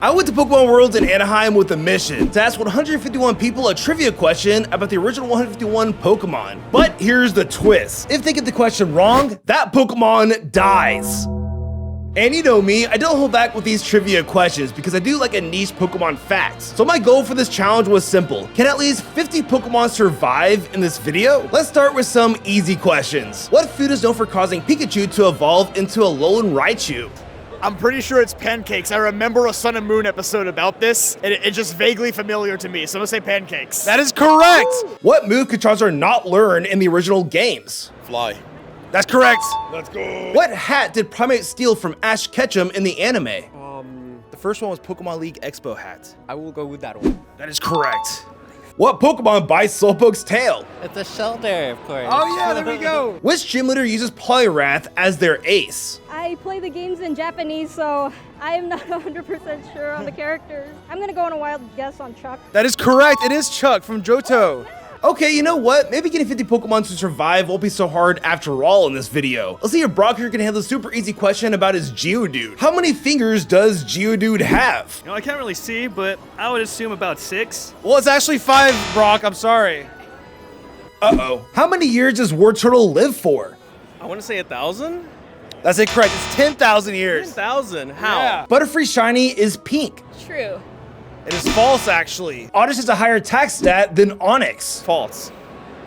I went to Pokemon Worlds in Anaheim with a mission to ask 151 people a trivia question about the original 151 Pokemon. But here's the twist. If they get the question wrong, that Pokemon dies. And you know me, I don't hold back with these trivia questions because I do like a niche Pokemon facts. So my goal for this challenge was simple. Can at least 50 Pokemon survive in this video? Let's start with some easy questions. What food is known for causing Pikachu to evolve into a Alolan Raichu? I'm pretty sure it's pancakes. I remember a Sun and Moon episode about this, and it's just vaguely familiar to me, so I'm gonna say pancakes. That is correct! What move could Charizard not learn in the original games? Fly. That's correct! Let's go! What hat did Primate steal from Ash Ketchum in the anime? The first one was Pokemon League Expo hat. I will go with that one. That is correct. What Pokemon bites Slowpoke's tail? It's a shelter, of course. Oh yeah, there we go. Which gym leader uses Poliwrath as their ace? I play the games in Japanese, so I am not 100% sure on the characters. I'm gonna go on a wild guess on Chuck. That is correct. It is Chuck from Johto. Okay, you know what? Maybe getting 50 Pokemon to survive won't be so hard after all in this video. Let's see if Brock here can handle a super easy question about his Geodude. How many fingers does Geodude have? I can't really see, but I would assume about 6. Well, it's actually 5, Brock. I'm sorry. Uh-oh. How many years does Wartortle live for? I want to say 1,000? That's incorrect. It's 10,000 years. 10,000? How? Yeah. Butterfree Shiny is pink. True. It is false, actually. Oddish has a higher attack stat than Onix. False.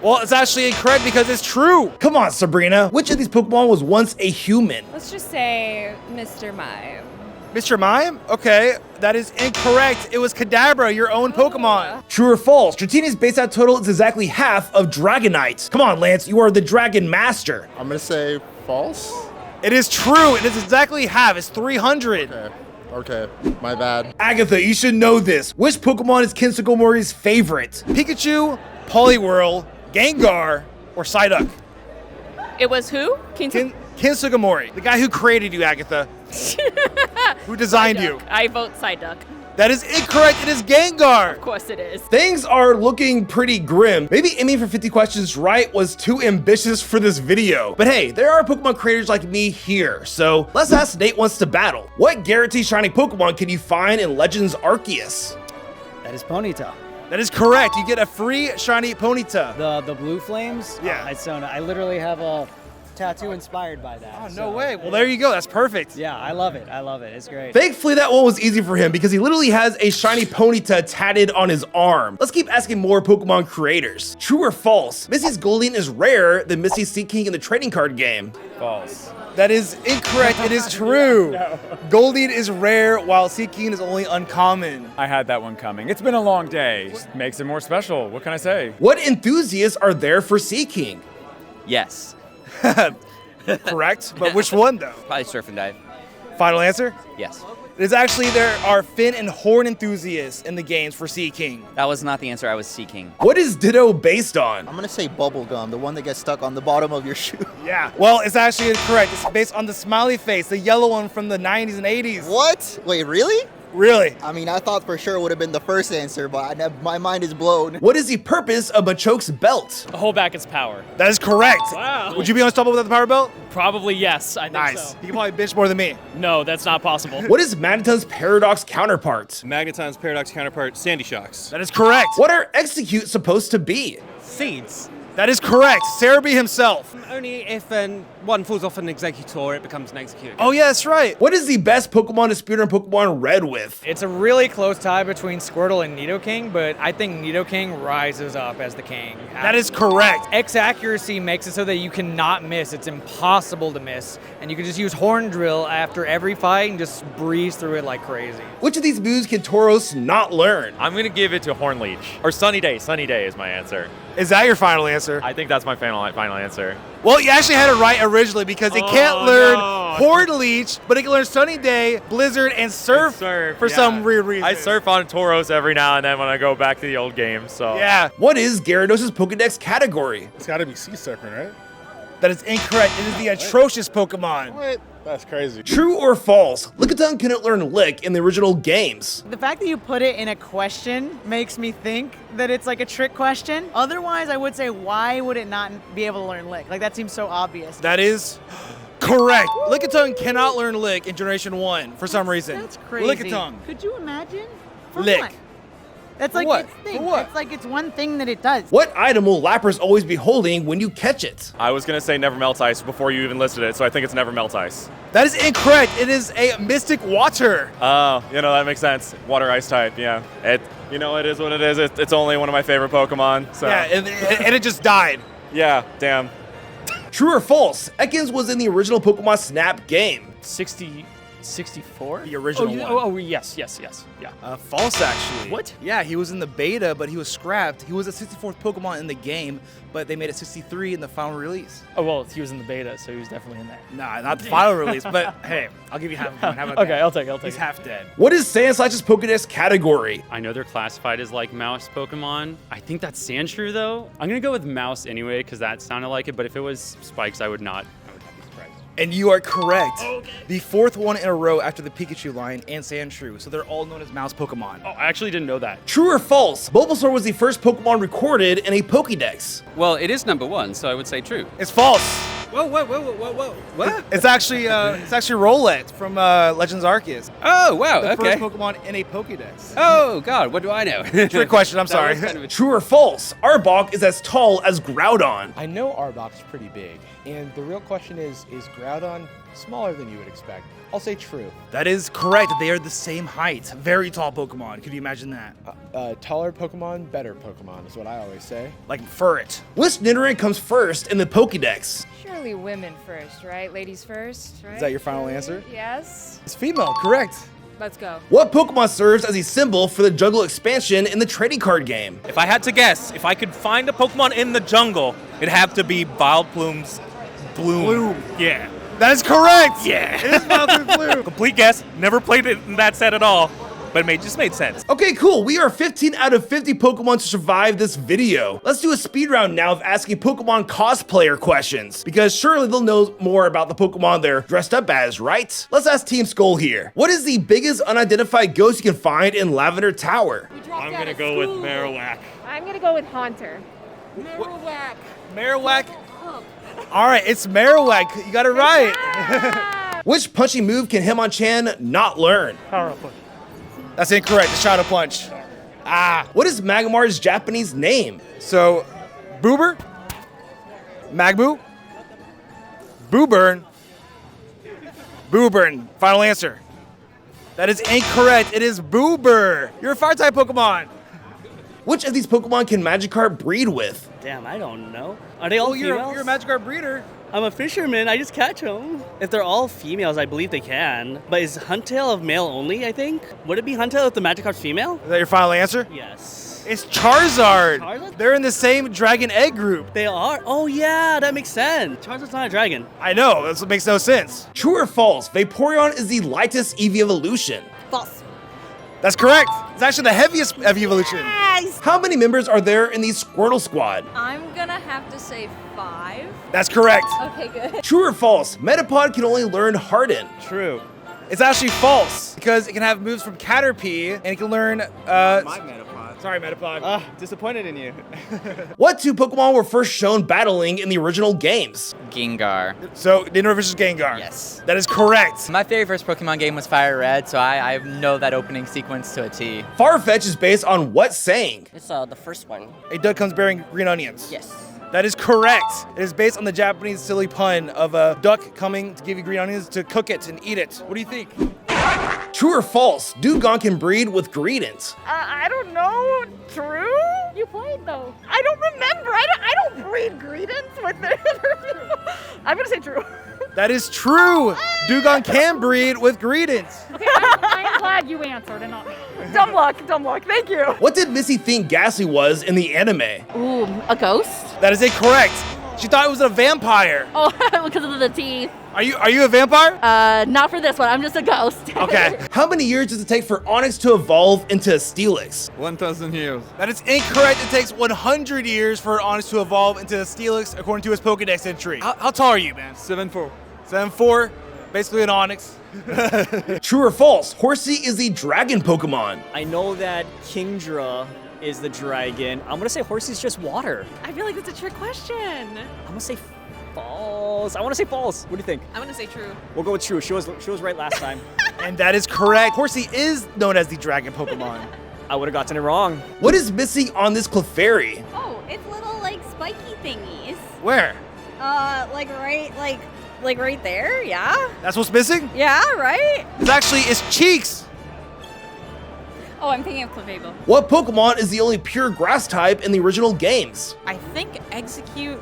Well, it's actually incorrect because it's true. Come on, Sabrina. Which of these Pokemon was once a human? Let's just say Mr. Mime. Mr. Mime? Okay, that is incorrect. It was Kadabra, your own Pokemon. True or false? Dratini's base out total is exactly half of Dragonite. Come on, Lance, you are the Dragon Master. I'm gonna say false. It is true. It is exactly half. It's 300. Okay, my bad. Agatha, you should know this. Which Pokemon is Kinsugomori's favorite? Pikachu, Poliwhirl, Gengar, or Psyduck? It was who? Kinsugomori, the guy who created you, Agatha. Who designed you? I vote Psyduck. That is incorrect. It is Gengar. Of course it is. Things are looking pretty grim. Maybe aiming for 50 questions right was too ambitious for this video. But hey, there are Pokemon creators like me here. So let's ask Nate Wants to Battle. What guaranteed shiny Pokemon can you find in Legends Arceus? That is Ponyta. That is correct. You get a free shiny Ponyta. The blue flames? Yeah. I literally have a tattoo inspired by that. Oh, no way. Well, there you go. That's perfect. Yeah, I love it. I love it. It's great. Thankfully, that one was easy for him because he literally has a shiny Ponyta tatted on his arm. Let's keep asking more Pokemon creators. True or false? Missy's Goldeen is rarer than Missy's Seaking in the trading card game. False. That is incorrect. It is true. No. Goldeen is rare while Seaking is only uncommon. I had that one coming. It's been a long day. Just makes it more special. What can I say? What enthusiasts are there for Seaking? Yes. Correct, but which one though? Probably surf and dive. Final answer? Yes. It is actually, there are fin and horn enthusiasts in the games for Seaking. That was not the answer I was seeking. What is Ditto based on? I'm gonna say bubblegum, the one that gets stuck on the bottom of your shoe. Yeah. Well, it's actually incorrect. It's based on the smiley face, the yellow one from the 90s and 80s. What? Wait, really? Really? I mean, I thought for sure it would have been the first answer, but my mind is blown. What is the purpose of Machoke's belt? To hold back its power. That is correct. Wow. Would you be unstoppable without the power belt? Probably yes, I think Nice. so. You can probably bitch more than me. No, that's not possible. What is Magneton's paradox counterpart? Magneton's paradox counterpart, Sandy Shocks. That is correct. What are Execute supposed to be? Seeds. That is correct. Cerebi himself. Only if one falls off an Executor, it becomes an Executor. Oh yeah, that's right. What is the best Pokemon to speedrun Pokemon Red with? It's a really close tie between Squirtle and Nidoking, but I think Nidoking rises up as the king. That is correct. X accuracy makes it so that you cannot miss. It's impossible to miss. And you can just use Horn Drill after every fight and just breeze through it like crazy. Which of these moves can Tauros not learn? I'm going to give it to Horn Leech. Or Sunny Day. Sunny Day is my answer. Is that your final answer? I think that's my final answer. Well, you actually had it right originally because it can't learn Horn Leech, but it can learn Sunny Day, Blizzard, and Surf, for some weird reason. I surf on Tauros every now and then when I go back to the old games, so. Yeah. What is Gyarados' Pokedex category? It's gotta be Sea Serpent, right? That is incorrect. It is the atrocious Pokemon. What? That's crazy. True or false? Lickitung couldn't learn Lick in the original games. The fact that you put it in a question makes me think that it's like a trick question. Otherwise, I would say, why would it not be able to learn Lick? Like, that seems so obvious. That is Correct. Lickitung cannot learn Lick in Generation 1 for some reason. That's crazy. Lickitung. Could you imagine? For Lick. what? That's For like what? its thing. For what? It's like it's one thing that it does. What item will lappers always be holding when you catch it? I was gonna say never melt ice before you even listed it, so I think it's never melt ice. That is incorrect. It is a Mystic Water. Oh, that makes sense. Water ice type, yeah. It is what it is. It's only one of my favorite Pokemon. So Yeah, and it just died. yeah, damn. True or false? Ekans was in the original Pokemon Snap game. 64? The original one. Oh, yes. Yeah. False, actually. What? Yeah, he was in the beta, but he was scrapped. He was a 64th Pokemon in the game, but they made it 63 in the final release. Oh, well, he was in the beta, so he was definitely in there. Nah, not the final release, but hey, I'll give you half a point. How about Okay, that? I'll take it. He's half dead. What is Sandslash's Pokedex category? I know they're classified as like mouse Pokemon. I think that's Sandshrew though. I'm gonna go with mouse anyway because that sounded like it, but if it was Spikes, I would not be surprised. And you are correct. Okay. The fourth one in a row after the Pikachu line and Sandshrew, so they're all known as mouse Pokemon. Oh, I actually didn't know that. True or false? Bulbasaur was the first Pokemon recorded in a Pokédex. Well, it is number 1, so I would say true. It's false. Whoa. What? It's actually Rowlet from Legends Arceus. Oh, wow, The okay. first Pokemon in a Pokédex. Oh, God, what do I know? Trick question, I'm sorry. was kind of a- True or false? Arbok is as tall as Groudon. I know Arbok's pretty big, and the real question is Groudon smaller than you would expect? I'll say true. That is correct. They are the same height. Very tall Pokemon. Could you imagine that? Taller Pokemon, better Pokemon is what I always say. Like Furret. Which Nidoran comes first in the Pokédex? Surely women first, right? Ladies first, right? Is that your final answer? Yes. It's female, correct. Let's go. What Pokemon serves as a symbol for the jungle expansion in the trading card game? If I had to guess, if I could find a Pokemon in the jungle, it'd have to be Vileplume's Bloom. Yeah. That is correct! Yeah. It is Vileplume's Bloom. Complete guess. Never played it in that set at all, but it just made sense. Okay, cool. We are 15 out of 50 Pokemon to survive this video. Let's do a speed round now of asking Pokemon cosplayer questions, because surely they'll know more about the Pokemon they're dressed up as, right? Let's ask Team Skull here. What is the biggest unidentified ghost you can find in Lavender Tower? I'm going to go with Marowak. I'm gonna go with Haunter. Marowak? All right, it's Marowak. You got it right. Which punching move can Hitmonchan not learn? Power Punch. That's incorrect. It's Shadow Punch. What is Magamar's Japanese name? So, Boober, Magbu, Booburn, Booburn. Final answer. That is incorrect. It is Boober. You're a fire-type Pokemon. Which of these Pokemon can Magikarp breed with? Damn, I don't know. Are they all you're females? a Magikarp breeder. I'm a fisherman. I just catch them. If they're all females, I believe they can. But is Huntail of male only, I think? Would it be Huntail if the Magikarp's female? Is that your final answer? Yes. It's Charizard. Charizard? They're in the same Dragon Egg group. They are? Oh, yeah, that makes sense. Charizard's not a dragon. I know, that makes no sense. True or false? Vaporeon is the lightest EV evolution. False. That's correct. It's actually the heaviest EV evolution. Yes. How many members are there in the Squirtle Squad? I'm gonna have to say 5. That's correct. Okay, good. True or false? Metapod can only learn Harden. True. It's actually false because it can have moves from Caterpie and it can learn. My Metapod. Sorry, Metapod. Disappointed in you. What two Pokemon were first shown battling in the original games? Gengar. So, Nino versus Gengar. Yes. That is correct. My very first Pokemon game was Fire Red, so I know that opening sequence to a T. Farfetch is based on what saying? It's the first one. A duck comes bearing green onions. Yes. That is correct. It is based on the Japanese silly pun of a duck coming to give you green onions to cook it and eat it. What do you think? True or false? Dugong can breed with Greedent. I don't know. True? You played though. I don't remember. I don't breed Greedents with the I'm gonna say true. That is true. Dugong can breed with Greedent. Okay, I'm glad you answered and not dumb luck. Thank you. What did Missy think Ghastly was in the anime? Ooh, a ghost? That is incorrect. She thought it was a vampire. Oh, because of the teeth. Are you a vampire? Not for this one. I'm just a ghost. Okay. How many years does it take for Onyx to evolve into a Steelix? 1,000 years. That is incorrect. It takes 100 years for Onyx to evolve into a Steelix according to his Pokedex entry. How tall are you, man? 7'4". 7'4", basically an Onyx. True or false? Horsey is the dragon Pokemon. I know that Kingdra is the dragon. I'm gonna say Horsey's just water. I feel like it's a trick question. I'm gonna say false. false. I want to say false. What do you think? I'm gonna say true. We'll go with true. She was right last time. And that is correct. Horsey is known as the dragon Pokemon. I would have gotten it wrong. What is missing on this Clefairy? Oh, it's little like spiky thingies. Where? Like right there. Yeah. That's what's missing? Yeah. Right. It's actually its cheeks. Oh, I'm thinking of Clefable. What Pokemon is the only pure grass type in the original games? I think Execute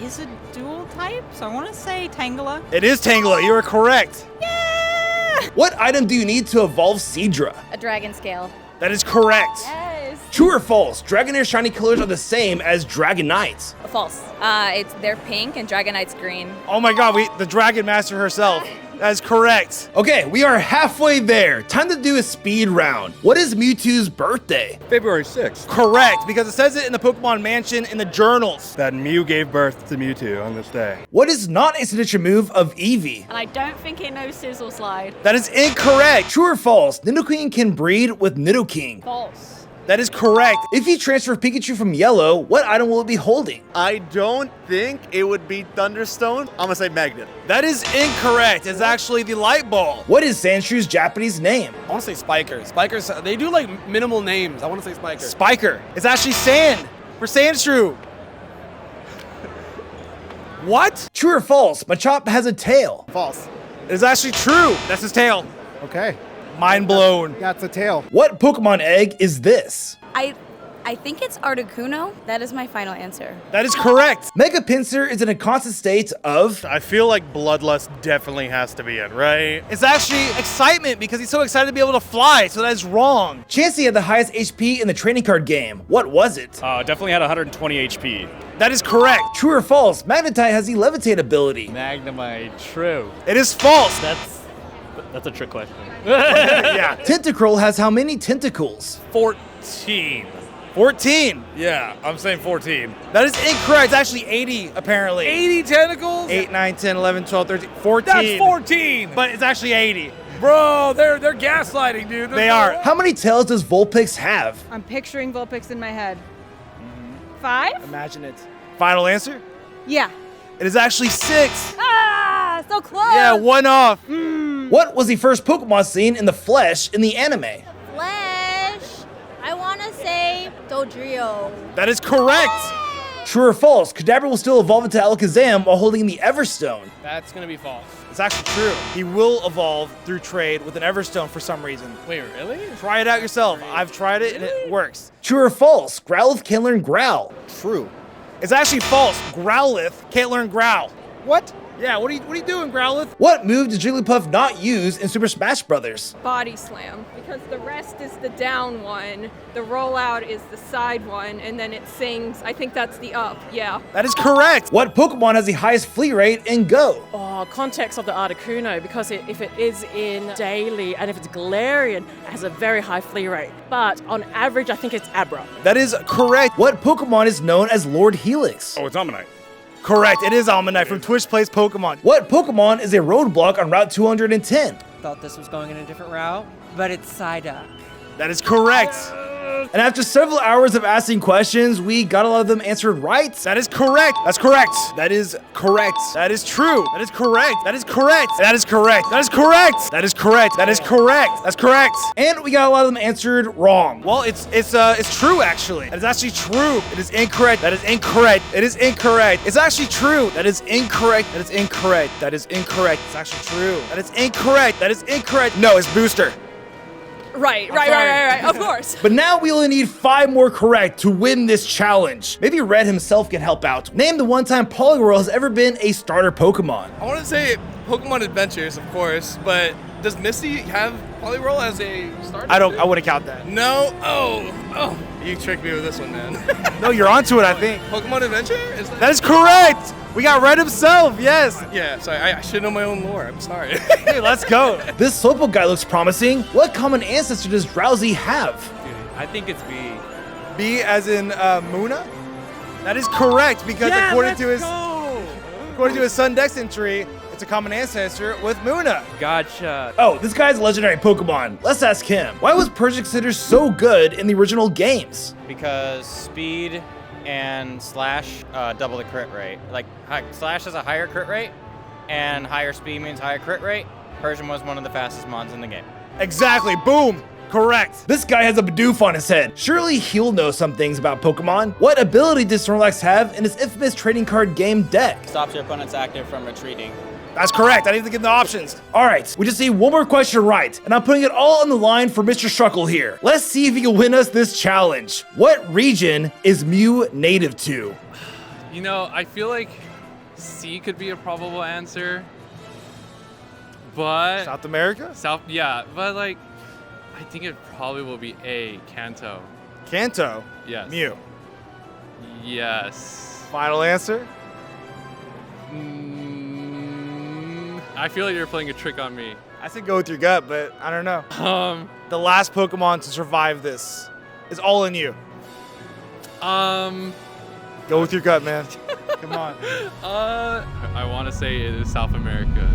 is a dual type, so I want to say Tangela. It is Tangela. You are correct. Yeah. What item do you need to evolve Seadra? A dragon scale. That is correct. Yes. True or false? Dragonair's shiny colors are the same as Dragonite's. False. They're pink and Dragonite's green. Oh my god, the Dragon Master herself. That is correct. Okay, we are halfway there. Time to do a speed round. What is Mewtwo's birthday? February 6th. Correct, because it says it in the Pokemon Mansion in the journals. That Mew gave birth to Mewtwo on this day. What is not a signature move of Eevee? And I don't think it knows Sizzle Slide. That is incorrect. True or false? Nidoqueen can breed with Nidoking. False. That is correct. If you transfer Pikachu from yellow, what item will it be holding? I don't think it would be Thunderstone. I'm gonna say Magnet. That is incorrect. It's actually the Light Ball. What is Sandshrews' Japanese name? I want to say Spiker. Spikers, they do like minimal names. I want to say Spiker. Spiker. It's actually Sand for Sandshrew. What? True or false? Machop has a tail. False. It's actually true. That's his tail. Okay. Mind blown. Yeah, it's a tail. What Pokemon egg is this? I think it's Articuno. That is my final answer. That is correct. Mega Pinsir is in a constant state of... I feel like Bloodlust definitely has to be in, right? It's actually excitement because he's so excited to be able to fly, so that is wrong. Chansey had the highest HP in the trading card game. What was it? Definitely had 120 HP. That is correct. True or false? Magnemite has the Levitate ability. Magnemite, true. It is false. That's a trick question. Yeah. Tentacruel has how many tentacles? 14. 14. Yeah, I'm saying 14. That is incorrect. It's actually 80, apparently. 80 tentacles? 8, 9, 10, 11, 12, 13, 14. That's 14. But it's actually 80. Bro, they're gaslighting, dude. They are. How many tails does Vulpix have? I'm picturing Vulpix in my head. 5? Imagine it. Final answer? Yeah. It is actually 6. Ah, so close. Yeah, one off. What was the first Pokemon seen in the flesh in the anime? Flesh. I want to say Dodrio. That is correct. True or false? Kadabra will still evolve into Alakazam while holding the Everstone. That's gonna be false. It's actually true. He will evolve through trade with an Everstone for some reason. Wait, really? Try it out yourself. I've tried it and it works. True or false? Growlithe can learn Growl. True. It's actually false. Growlithe can't learn Growl. What? Yeah, what are you doing, Growlithe? What move did Jigglypuff not use in Super Smash Brothers? Body slam. Because the rest is the down one, the rollout is the side one, and then it sings. I think that's the up, yeah. That is correct. What Pokemon has the highest flee rate in Go? Oh, context of the Articuno, because if it is in daily and if it's Galarian, it has a very high flee rate. But on average, I think it's Abra. That is correct. What Pokemon is known as Lord Helix? Oh, it's Omanyte. Correct, it is Almanite from Twitch Plays Pokemon. What Pokemon is a roadblock on Route 210? Thought this was going in a different route, but it's Psyduck. That is correct. And after several hours of asking questions, we got a lot of them answered right. That is correct. That's correct. That is correct. That is true. That is correct. That is correct. That is correct. That is correct. That is correct. That is correct. That's correct. And we got a lot of them answered wrong. Well, it's true actually. That is actually true. It is incorrect. That is incorrect. It is incorrect. It's actually true. That is incorrect. That is incorrect. That is incorrect. It's actually true. That is incorrect. That is incorrect. No, it's Booster. Right. Of course. But now we only need 5 more correct to win this challenge. Maybe Red himself can help out. Name the one time Poliwhirl has ever been a starter Pokemon. I want to say Pokemon Adventures, of course, but does Misty have Poliwhirl as a starter? I wouldn't count that. No? Oh. You tricked me with this one, man. No, you're onto it, I think. Pokemon Adventure? That is correct. We got Red himself, yes. Yeah, sorry, I should know my own lore. I'm sorry. Hey, let's go. This Slowpoke guy looks promising. What common ancestor does Drowsy have? Dude, I think it's B. B as in Muna? That is correct because according to his Sun Dex entry, it's a common ancestor with Muna. Gotcha. Oh, this guy's a legendary Pokemon. Let's ask him. Why was Persian considered so good in the original games? Because speed, and Slash double the crit rate. Like, Slash has a higher crit rate, and higher speed means higher crit rate. Persian was one of the fastest mons in the game. Exactly, boom! Correct. This guy has a Bidoof on his head. Surely he'll know some things about Pokemon. What ability does Snorlax have in his infamous trading card game deck? Stops your opponent's active from retreating. That's correct. I need to get the options. All right, we just need one more question right, and I'm putting it all on the line for Mr. Struckle here. Let's see if he can win us this challenge. What region is Mew native to? You know, I feel like C could be a probable answer, but South America? Yeah, but like, I think it probably will be A, Kanto. Kanto? Yes. Mew. Yes. Final answer? I feel like you're playing a trick on me. I said go with your gut, but I don't know. The last Pokemon to survive this is all in you. Go with your gut, man. Come on. I want to say it is South America.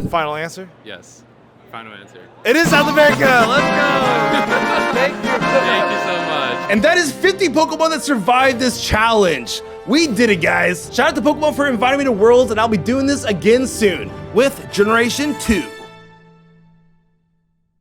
Final answer? Yes. Final answer. It is South America. Let's go. Thank you. Thank you so much. And that is 50 Pokemon that survived this challenge. We did it, guys. Shout out to Pokemon for inviting me to Worlds, and I'll be doing this again soon with Generation 2.